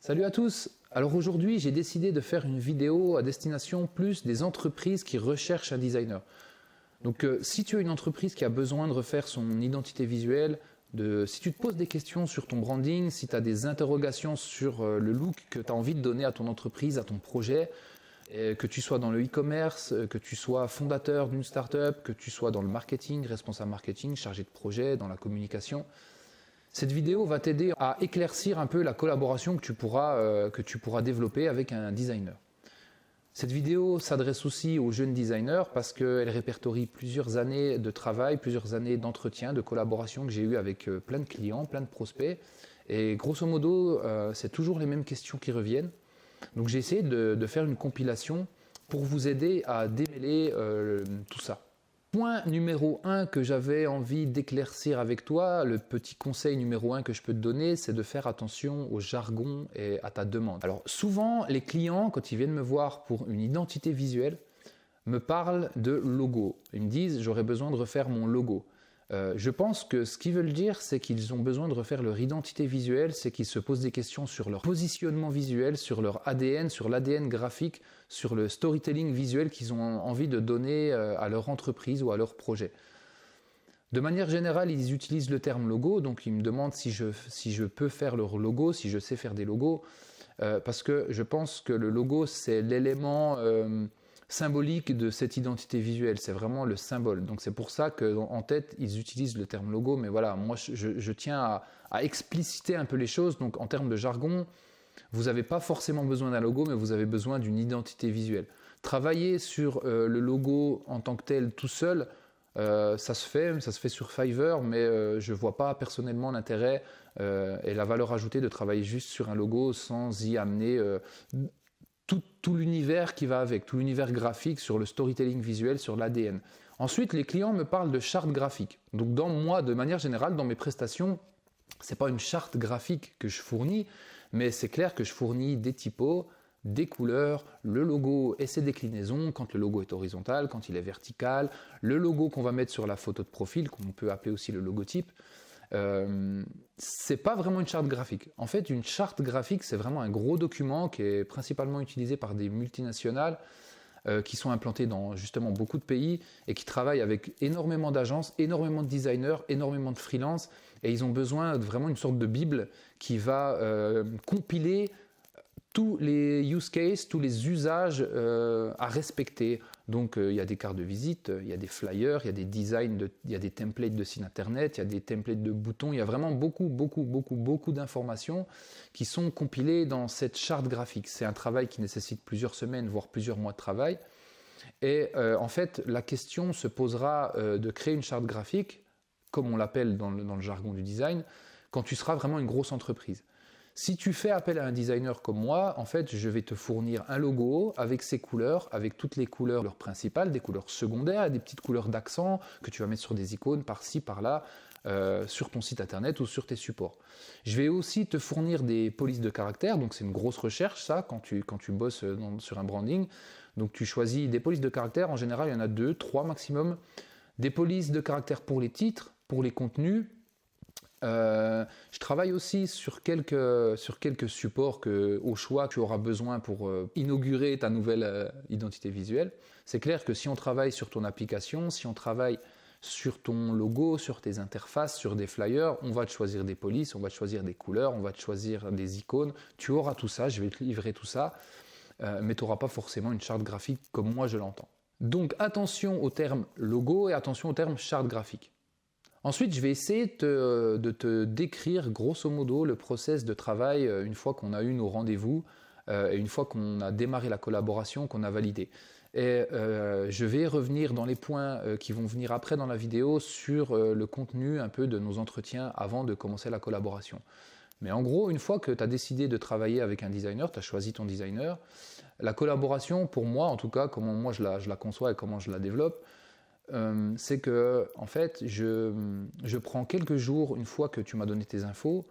Salut à tous. Alors aujourd'hui, j'ai décidé de faire une vidéo à destination plus des entreprises qui recherchent un designer. Donc si tu as une entreprise qui a besoin de refaire son identité visuelle, si tu te poses des questions sur ton branding, si tu as des interrogations sur le look que tu as envie de donner à ton entreprise, à ton projet, que tu sois dans le e-commerce, que tu sois fondateur d'une startup, que tu sois dans le marketing, responsable marketing, chargé de projet, dans la communication, cette vidéo va t'aider à éclaircir un peu la collaboration que tu pourras développer avec un designer. Cette vidéo s'adresse aussi aux jeunes designers parce qu'elle répertorie plusieurs années de travail, plusieurs années d'entretien, de collaboration que j'ai eu avec plein de clients, plein de prospects. Et grosso modo, c'est toujours les mêmes questions qui reviennent. Donc j'ai essayé de faire une compilation pour vous aider à démêler tout ça. Point numéro 1 que j'avais envie d'éclaircir avec toi, le petit conseil numéro 1 que je peux te donner, c'est de faire attention au jargon et à ta demande. Alors souvent, les clients, quand ils viennent me voir pour une identité visuelle, me parlent de logo. Ils me disent « j'aurais besoin de refaire mon logo ». Je pense que ce qu'ils veulent dire, c'est qu'ils ont besoin de refaire leur identité visuelle, c'est qu'ils se posent des questions sur leur positionnement visuel, sur leur ADN, sur l'ADN graphique, sur le storytelling visuel qu'ils ont envie de donner à leur entreprise ou à leur projet. De manière générale, ils utilisent le terme logo, donc ils me demandent si je peux faire leur logo, si je sais faire des logos, parce que je pense que le logo, c'est l'élément symbolique de cette identité visuelle, c'est vraiment le symbole. Donc c'est pour ça qu'en tête, ils utilisent le terme logo, mais voilà, moi je tiens à expliciter un peu les choses. Donc en termes de jargon, vous n'avez pas forcément besoin d'un logo, mais vous avez besoin d'une identité visuelle. Travailler sur le logo en tant que tel tout seul, ça se fait sur Fiverr, mais je ne vois pas personnellement l'intérêt et la valeur ajoutée de travailler juste sur un logo sans y amener tout l'univers qui va avec, tout l'univers graphique sur le storytelling visuel, sur l'ADN. Ensuite, les clients me parlent de charte graphique. Donc moi, de manière générale, dans mes prestations, c'est pas une charte graphique que je fournis, mais c'est clair que je fournis des typos, des couleurs, le logo et ses déclinaisons, quand le logo est horizontal, quand il est vertical, le logo qu'on va mettre sur la photo de profil, qu'on peut appeler aussi le logotype. C'est pas vraiment une charte graphique. En fait, une charte graphique, c'est vraiment un gros document qui est principalement utilisé par des multinationales qui sont implantées dans justement beaucoup de pays et qui travaillent avec énormément d'agences, énormément de designers, énormément de freelance, et ils ont besoin de vraiment une sorte de bible qui va compiler tous les use cases, tous les usages à respecter. Donc il y a des cartes de visite, il y a des flyers, il y a des designs, il y a des templates de sites internet, il y a des templates de boutons, il y a vraiment beaucoup d'informations qui sont compilées dans cette charte graphique. C'est un travail qui nécessite plusieurs semaines, voire plusieurs mois de travail. Et en fait, la question se posera de créer une charte graphique, comme on l'appelle dans le jargon du design, quand tu seras vraiment une grosse entreprise. Si tu fais appel à un designer comme moi, en fait, je vais te fournir un logo avec ses couleurs, avec toutes les couleurs principales, des couleurs secondaires, des petites couleurs d'accent que tu vas mettre sur des icônes par-ci, par-là, sur ton site internet ou sur tes supports. Je vais aussi te fournir des polices de caractères, donc c'est une grosse recherche ça quand tu bosses sur un branding. Donc tu choisis des polices de caractères, en général il y en a 2, 3 maximum. Des polices de caractères pour les titres, pour les contenus. Je travaille aussi sur quelques supports au choix tu auras besoin pour inaugurer ta nouvelle identité visuelle. C'est clair que si on travaille sur ton application, si on travaille sur ton logo, sur tes interfaces, sur des flyers, on va te choisir des polices, on va te choisir des couleurs, on va te choisir des icônes. Tu auras tout ça, je vais te livrer tout ça, mais tu n'auras pas forcément une charte graphique comme moi je l'entends. Donc attention au terme logo et attention au terme charte graphique. Ensuite, je vais essayer de te décrire grosso modo le process de travail une fois qu'on a eu nos rendez-vous et une fois qu'on a démarré la collaboration, qu'on a validé. Et je vais revenir dans les points qui vont venir après dans la vidéo sur le contenu un peu de nos entretiens avant de commencer la collaboration. Mais en gros, une fois que tu as décidé de travailler avec un designer, tu as choisi ton designer, la collaboration, pour moi en tout cas, comment moi je la conçois et comment je la développe, c'est que en fait je prends quelques jours une fois que tu m'as donné tes infos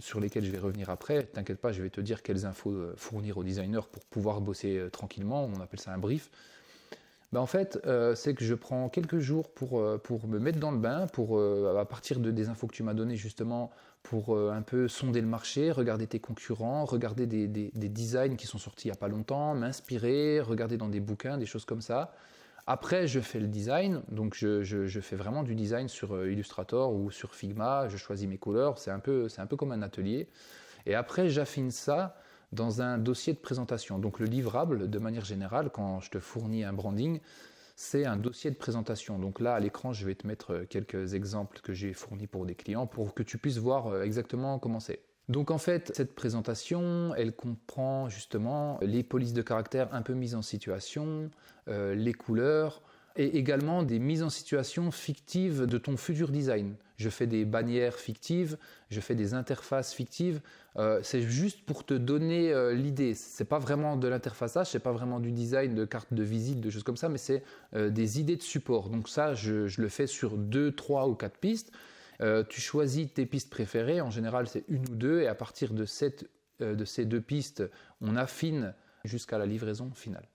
sur lesquelles je vais revenir après. T'inquiète pas, je vais te dire quelles infos fournir au designer pour pouvoir bosser tranquillement, on appelle ça un brief. En fait, c'est que je prends quelques jours pour me mettre dans le bain, à partir des infos que tu m'as données justement, pour un peu sonder le marché, regarder tes concurrents, regarder des designs qui sont sortis il n'y a pas longtemps, m'inspirer, regarder dans des bouquins, des choses comme ça. Après, je fais le design, donc je fais vraiment du design sur Illustrator ou sur Figma, je choisis mes couleurs, c'est un peu comme un atelier. Et après, j'affine ça dans un dossier de présentation. Donc le livrable, de manière générale, quand je te fournis un branding, c'est un dossier de présentation. Donc là, à l'écran, je vais te mettre quelques exemples que j'ai fournis pour des clients pour que tu puisses voir exactement comment c'est. Donc en fait, cette présentation, elle comprend justement les polices de caractère un peu mises en situation, les couleurs, et également des mises en situation fictives de ton futur design. Je fais des bannières fictives, je fais des interfaces fictives. C'est juste pour te donner l'idée. C'est pas vraiment de l'interfaçage, c'est pas vraiment du design de cartes de visite, de choses comme ça, mais c'est des idées de support. Donc ça, je le fais sur 2, 3 ou 4 pistes. Tu choisis tes pistes préférées. En général, c'est 1 ou 2, et à partir de ces 2 pistes, on affine jusqu'à la livraison finale.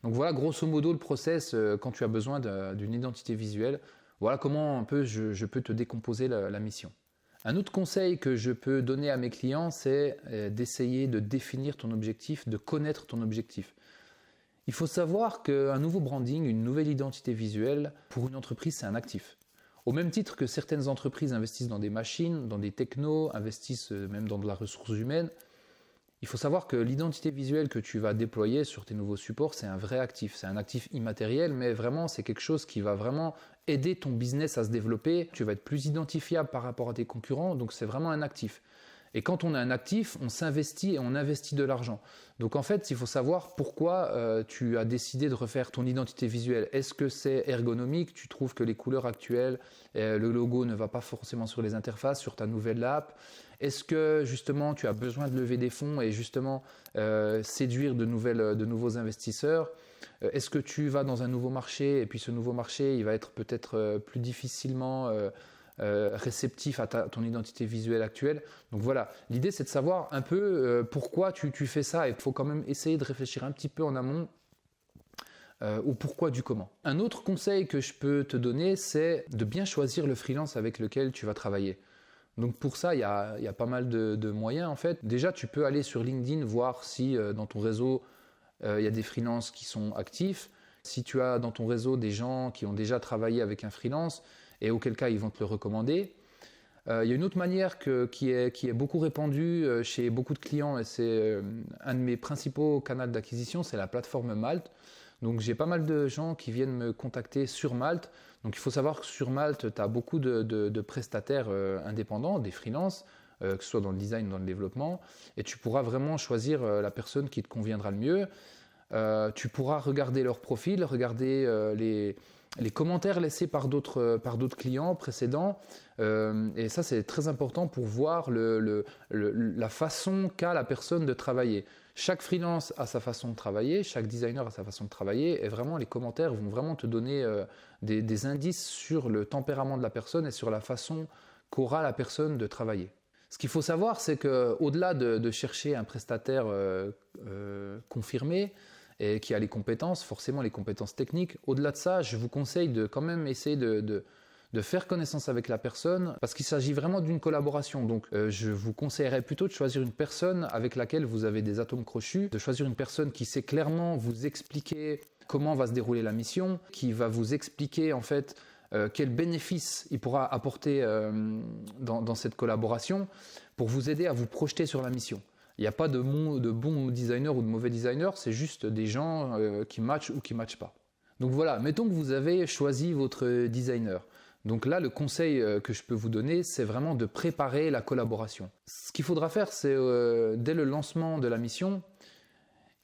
Donc voilà grosso modo le process quand tu as besoin d'une identité visuelle. Voilà comment un peu je peux te décomposer la mission. Un autre conseil que je peux donner à mes clients, c'est d'essayer de définir ton objectif, de connaître ton objectif. Il faut savoir qu'un nouveau branding, une nouvelle identité visuelle, pour une entreprise, c'est un actif. Au même titre que certaines entreprises investissent dans des machines, dans des technos, investissent même dans de la ressource humaine, il faut savoir que l'identité visuelle que tu vas déployer sur tes nouveaux supports, c'est un vrai actif. C'est un actif immatériel, mais vraiment, c'est quelque chose qui va vraiment aider ton business à se développer. Tu vas être plus identifiable par rapport à tes concurrents, donc c'est vraiment un actif. Et quand on a un actif, on s'investit et on investit de l'argent. Donc en fait, il faut savoir pourquoi tu as décidé de refaire ton identité visuelle. Est-ce que c'est ergonomique? Tu trouves que les couleurs actuelles, le logo ne va pas forcément sur les interfaces, sur ta nouvelle app? Est-ce que justement tu as besoin de lever des fonds et justement séduire de nouveaux investisseurs? Est-ce que tu vas dans un nouveau marché et puis ce nouveau marché, il va être peut-être plus difficilement réceptif à ton identité visuelle actuelle? Donc voilà, l'idée c'est de savoir un peu pourquoi tu fais ça, et il faut quand même essayer de réfléchir un petit peu en amont au pourquoi du comment. Un autre conseil que je peux te donner, c'est de bien choisir le freelance avec lequel tu vas travailler. Donc pour ça, il y a pas mal de moyens en fait. Déjà, tu peux aller sur LinkedIn, voir si dans ton réseau, il y a des freelances qui sont actifs. Si tu as dans ton réseau des gens qui ont déjà travaillé avec un freelance, et auquel cas ils vont te le recommander. Il y a une autre manière qui est beaucoup répandue chez beaucoup de clients, et c'est un de mes principaux canaux d'acquisition, c'est la plateforme Malte. Donc j'ai pas mal de gens qui viennent me contacter sur Malte. Donc il faut savoir que sur Malte, tu as beaucoup de prestataires indépendants, des freelances, que ce soit dans le design ou dans le développement, et tu pourras vraiment choisir la personne qui te conviendra le mieux. Tu pourras regarder leur profil, regarder les commentaires laissés par d'autres clients précédents, et ça c'est très important pour voir la façon qu'a la personne de travailler. Chaque freelance a sa façon de travailler, chaque designer a sa façon de travailler, et vraiment les commentaires vont vraiment te donner des indices sur le tempérament de la personne et sur la façon qu'aura la personne de travailler. Ce qu'il faut savoir, c'est qu'au-delà de chercher un prestataire confirmé, et qui a les compétences, forcément les compétences techniques. Au-delà de ça, je vous conseille de quand même essayer de faire connaissance avec la personne, parce qu'il s'agit vraiment d'une collaboration. Donc je vous conseillerais plutôt de choisir une personne avec laquelle vous avez des atomes crochus, de choisir une personne qui sait clairement vous expliquer comment va se dérouler la mission, qui va vous expliquer en fait quels bénéfices il pourra apporter dans cette collaboration pour vous aider à vous projeter sur la mission. Il n'y a pas de bons designers ou de mauvais designers, c'est juste des gens qui matchent ou qui ne matchent pas. Donc voilà, mettons que vous avez choisi votre designer. Donc là, le conseil que je peux vous donner, c'est vraiment de préparer la collaboration. Ce qu'il faudra faire, c'est dès le lancement de la mission,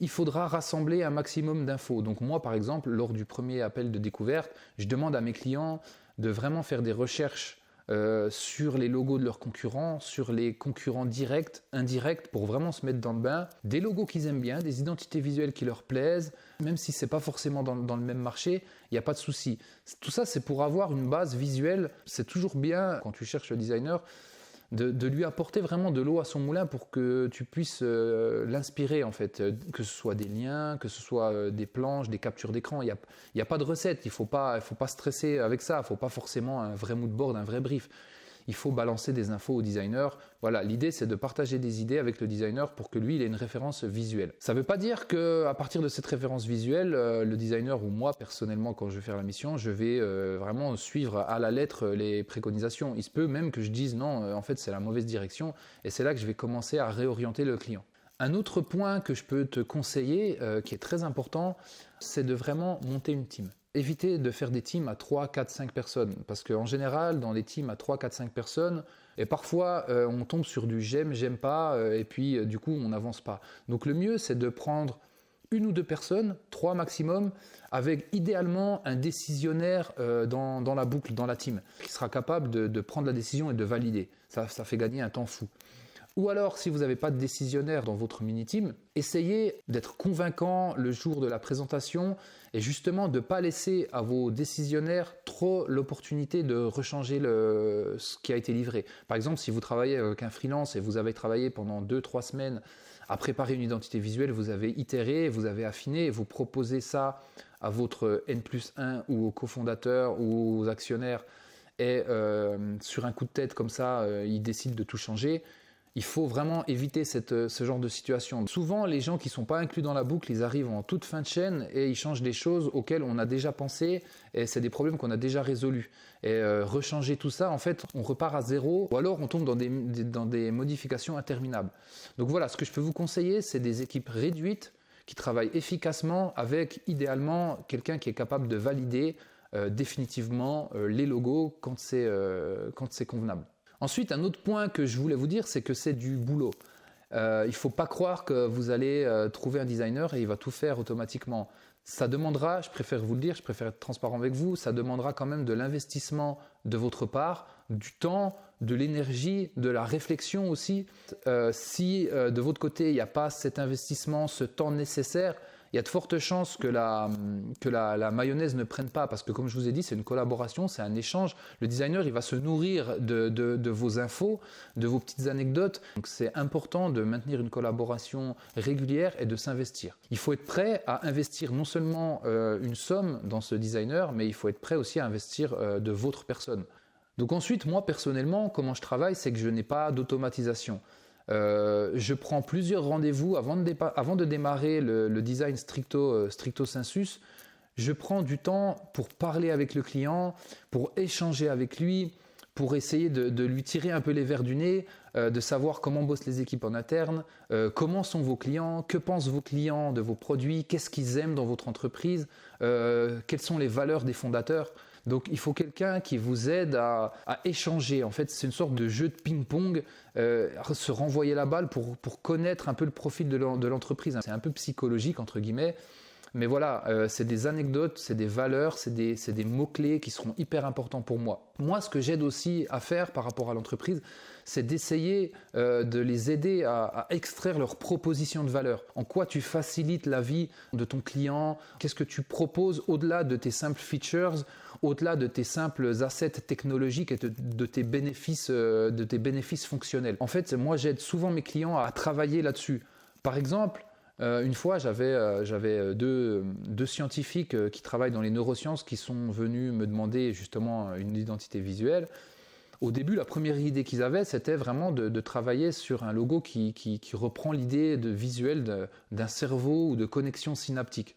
il faudra rassembler un maximum d'infos. Donc moi, par exemple, lors du premier appel de découverte, je demande à mes clients de vraiment faire des recherches sur les logos de leurs concurrents, sur les concurrents directs, indirects, pour vraiment se mettre dans le bain. Des logos qu'ils aiment bien, des identités visuelles qui leur plaisent, même si ce n'est pas forcément dans le même marché, il n'y a pas de souci. Tout ça, c'est pour avoir une base visuelle. C'est toujours bien, quand tu cherches le designer, de lui apporter vraiment de l'eau à son moulin pour que tu puisses l'inspirer en fait, que ce soit des liens, que ce soit des planches, des captures d'écran. Il y a pas de recette, il faut pas stresser avec ça, il faut pas forcément un vrai mood board, un vrai brief. Il faut balancer des infos au designer. Voilà, l'idée c'est de partager des idées avec le designer pour que lui il ait une référence visuelle. Ça ne veut pas dire qu'à partir de cette référence visuelle, le designer ou moi personnellement quand je vais faire la mission, je vais vraiment suivre à la lettre les préconisations. Il se peut même que je dise non, en fait c'est la mauvaise direction et c'est là que je vais commencer à réorienter le client. Un autre point que je peux te conseiller, qui est très important, c'est de vraiment monter une team. Évitez de faire des teams à 3, 4, 5 personnes, parce qu'en général, dans les teams à 3, 4, 5 personnes, et parfois on tombe sur du j'aime pas, et puis du coup on n'avance pas. Donc le mieux c'est de prendre une ou deux personnes, 3 maximum, avec idéalement un décisionnaire dans la boucle, dans la team, qui sera capable de prendre la décision et de valider. Ça fait gagner un temps fou. Ou alors, si vous n'avez pas de décisionnaire dans votre mini-team, essayez d'être convaincant le jour de la présentation et justement de ne pas laisser à vos décisionnaires trop l'opportunité de rechanger ce qui a été livré. Par exemple, si vous travaillez avec un freelance et vous avez travaillé pendant 2-3 semaines à préparer une identité visuelle, vous avez itéré, vous avez affiné, et vous proposez ça à votre N+1 ou aux cofondateurs ou aux actionnaires et sur un coup de tête comme ça, ils décident de tout changer. Il faut vraiment éviter ce genre de situation. Souvent, les gens qui ne sont pas inclus dans la boucle, ils arrivent en toute fin de chaîne et ils changent des choses auxquelles on a déjà pensé et c'est des problèmes qu'on a déjà résolus. Et rechanger tout ça, en fait, on repart à zéro ou alors on tombe dans des modifications interminables. Donc voilà, ce que je peux vous conseiller, c'est des équipes réduites qui travaillent efficacement avec idéalement quelqu'un qui est capable de valider définitivement les logos quand c'est convenable. Ensuite, un autre point que je voulais vous dire, c'est que c'est du boulot. Il ne faut pas croire que vous allez trouver un designer et il va tout faire automatiquement. Ça demandera, je préfère vous le dire, je préfère être transparent avec vous, ça demandera quand même de l'investissement de votre part, du temps, de l'énergie, de la réflexion aussi. Si de votre côté, il n'y a pas cet investissement, ce temps nécessaire, il y a de fortes chances que la mayonnaise ne prenne pas parce que comme je vous ai dit, c'est une collaboration, c'est un échange. Le designer, il va se nourrir de vos infos, de vos petites anecdotes. Donc c'est important de maintenir une collaboration régulière et de s'investir. Il faut être prêt à investir non seulement une somme dans ce designer, mais il faut être prêt aussi à investir de votre personne. Donc ensuite, moi personnellement, comment je travaille, c'est que je n'ai pas d'automatisation. Je prends plusieurs rendez-vous avant de démarrer le design stricto sensus. Je prends du temps pour parler avec le client, pour échanger avec lui, pour essayer de lui tirer un peu les verres du nez, de savoir comment bossent les équipes en interne, comment sont vos clients, que pensent vos clients de vos produits, qu'est-ce qu'ils aiment dans votre entreprise, quelles sont les valeurs des fondateurs. Donc il faut quelqu'un qui vous aide à échanger. En fait, c'est une sorte de jeu de ping-pong, se renvoyer la balle pour connaître un peu le profil de l'entreprise. C'est un peu psychologique, entre guillemets. Mais voilà, c'est des anecdotes, c'est des valeurs, c'est des mots-clés qui seront hyper importants pour moi. Moi, ce que j'aide aussi à faire par rapport à l'entreprise, c'est d'essayer de les aider à extraire leurs propositions de valeur. En quoi tu facilites la vie de ton client? Qu'est-ce que tu proposes au-delà de tes simples features, au-delà de tes simples assets technologiques et de tes bénéfices fonctionnels? En fait, moi, j'aide souvent mes clients à travailler là-dessus. Par exemple, une fois, j'avais deux scientifiques qui travaillent dans les neurosciences qui sont venus me demander justement une identité visuelle. Au début, la première idée qu'ils avaient, c'était vraiment de travailler sur un logo qui reprend l'idée visuelle d'un cerveau ou de connexion synaptique.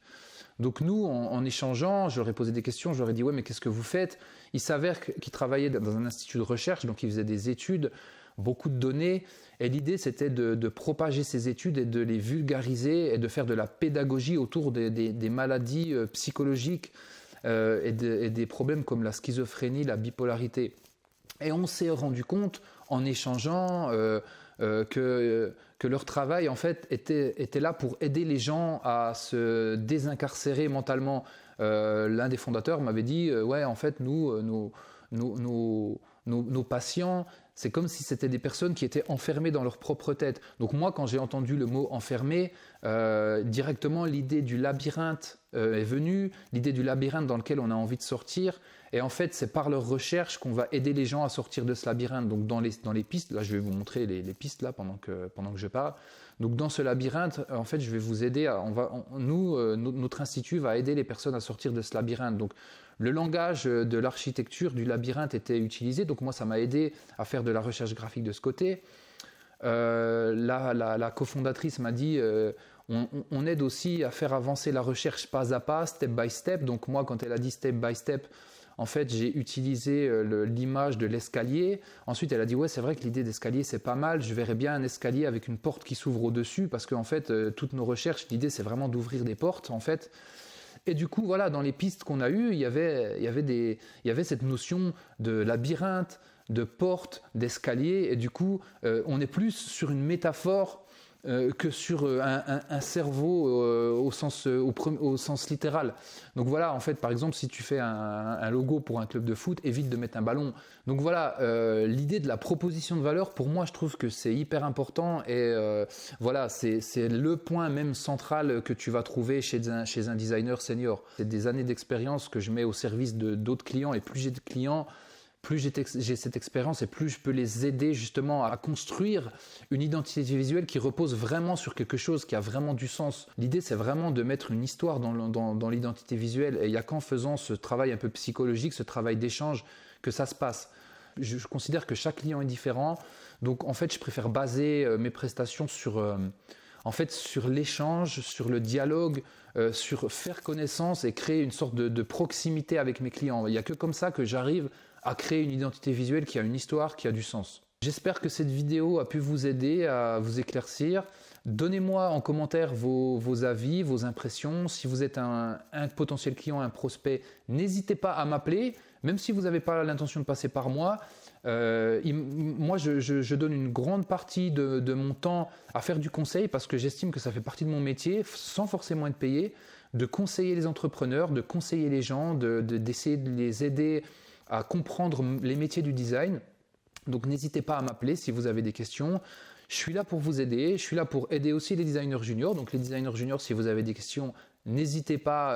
Donc nous, en échangeant, je leur ai posé des questions, je leur ai dit « Ouais, mais qu'est-ce que vous faites ?» Il s'avère qu'ils travaillaient dans un institut de recherche, donc ils faisaient des études, beaucoup de données, et l'idée c'était de propager ces études et de les vulgariser et de faire de la pédagogie autour des maladies psychologiques et des problèmes comme la schizophrénie, la bipolarité. Et on s'est rendu compte en échangeant que leur travail en fait était là pour aider les gens à se désincarcérer mentalement. L'un des fondateurs m'avait dit ouais, en fait nos nos patients, c'est comme si c'était des personnes qui étaient enfermées dans leur propre tête. Donc moi, quand j'ai entendu le mot enfermé, directement l'idée du labyrinthe est venue, l'idée du labyrinthe dans lequel on a envie de sortir. Et en fait, c'est par leur recherche qu'on va aider les gens à sortir de ce labyrinthe. Donc dans les pistes, là je vais vous montrer les pistes là pendant que je parle. Donc dans ce labyrinthe, en fait, je vais vous aider. Notre institut va aider les personnes à sortir de ce labyrinthe. Donc le langage de l'architecture du labyrinthe était utilisé. Donc moi, ça m'a aidé à faire de la recherche graphique de ce côté. La cofondatrice m'a dit on aide aussi à faire avancer la recherche pas à pas, step by step. Donc moi, quand elle a dit step by step, en fait, j'ai utilisé l'image de l'escalier. Ensuite, elle a dit ouais, c'est vrai que l'idée d'escalier, c'est pas mal. Je verrais bien un escalier avec une porte qui s'ouvre au-dessus parce qu'en fait, toutes nos recherches, l'idée, c'est vraiment d'ouvrir des portes, en fait. Et du coup, voilà, dans les pistes qu'on a eues, il y avait cette notion de labyrinthe, de porte, d'escalier. Et du coup, on est plus sur une métaphore que sur un cerveau au sens littéral. Donc voilà, en fait, par exemple, si tu fais un logo pour un club de foot, évite de mettre un ballon. Donc voilà, l'idée de la proposition de valeur, pour moi, je trouve que c'est hyper important et voilà, c'est le point même central que tu vas trouver chez un designer senior. C'est des années d'expérience que je mets au service d'autres clients et plus j'ai de clients, plus j'ai cette expérience et plus je peux les aider justement à construire une identité visuelle qui repose vraiment sur quelque chose qui a vraiment du sens. L'idée, c'est vraiment de mettre une histoire dans l'identité visuelle et il n'y a qu'en faisant ce travail un peu psychologique, ce travail d'échange que ça se passe. Je considère que chaque client est différent, donc en fait, je préfère baser mes prestations sur l'échange, sur le dialogue, sur faire connaissance et créer une sorte de proximité avec mes clients. Il n'y a que comme ça que j'arrive à créer une identité visuelle qui a une histoire, qui a du sens. J'espère que cette vidéo a pu vous aider à vous éclaircir. Donnez-moi en commentaire vos avis, vos impressions. Si vous êtes un potentiel client, un prospect, n'hésitez pas à m'appeler, même si vous n'avez pas l'intention de passer par moi. Moi, je donne une grande partie de mon temps à faire du conseil parce que j'estime que ça fait partie de mon métier, sans forcément être payé, de conseiller les entrepreneurs, de conseiller les gens, d'essayer de les aider à comprendre les métiers du design. Donc n'hésitez pas à m'appeler si vous avez des questions. Je suis là pour vous aider. Je suis là pour aider aussi les designers juniors. Donc les designers juniors, si vous avez des questions, n'hésitez pas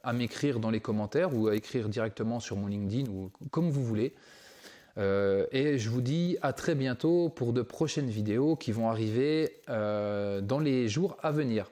à m'écrire dans les commentaires ou à écrire directement sur mon LinkedIn ou comme vous voulez. Et je vous dis à très bientôt pour de prochaines vidéos qui vont arriver dans les jours à venir.